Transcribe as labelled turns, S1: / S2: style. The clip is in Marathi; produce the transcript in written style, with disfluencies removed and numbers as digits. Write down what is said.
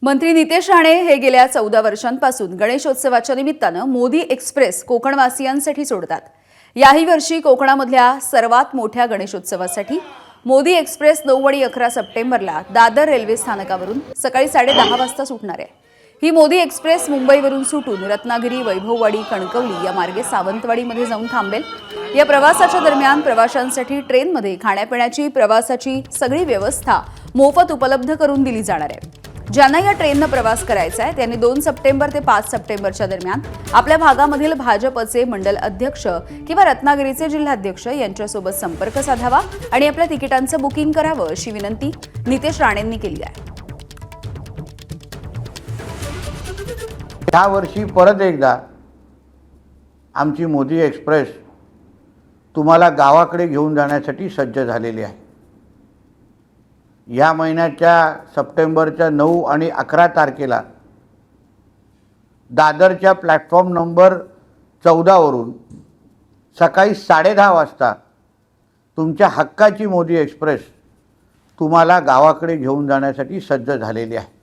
S1: मंत्री नितेश राणे हे गेल्या 14 वर्षांपासून गणेशोत्सवाच्या निमित्तानं मोदी एक्सप्रेस कोकणवासियांसाठी सोडतात। याही वर्षी कोकणामधल्या सर्वात मोठ्या गणेशोत्सवासाठी मोदी एक्सप्रेस 9 आणि 11 सप्टेंबरला दादर रेल्वे स्थानकावरून सकाळी 10:30 वाजता सुटणार आहे। ही मोदी एक्सप्रेस मुंबईवरून सुटून रत्नागिरी, वैभववाडी, कणकवली या मार्गे सावंतवाडीमध्ये जाऊन थांबेल। या प्रवासाच्या दरम्यान प्रवाशांसाठी ट्रेनमध्ये खाण्यापिण्याची प्रवासाची सगळी व्यवस्था मोफत उपलब्ध करून दिली जाणार आहे। ज्यांना या ट्रेनने प्रवास करायचा आहे त्यांनी 2 सप्टेंबर ते 5 सप्टेंबरच्या दरम्यान आपल्या भागामधील भाजपचे मंडल अध्यक्ष किंवा रत्नागिरीचे जिल्हाध्यक्ष यांच्यासोबत संपर्क साधावा आणि आपल्या तिकिटांचं बुकिंग करावं अशी विनंती नितेश राणेंनी केली आहे।
S2: या वर्षी परत एकदा आमची मोदी एक्सप्रेस तुम्हाला गावाकडे घेऊन जाण्यासाठी सज्ज झालेली आहे। या महिन्याच्या सप्टेंबरच्या 9 आणि 11 तारखेला दादरच्या प्लॅटफॉर्म नंबर 14 वरून सकाळी 10:30 वाजता तुमच्या हक्काची मोदी एक्सप्रेस तुम्हाला गावाकडे घेऊन जाण्यासाठी सज्ज झालेली आहे।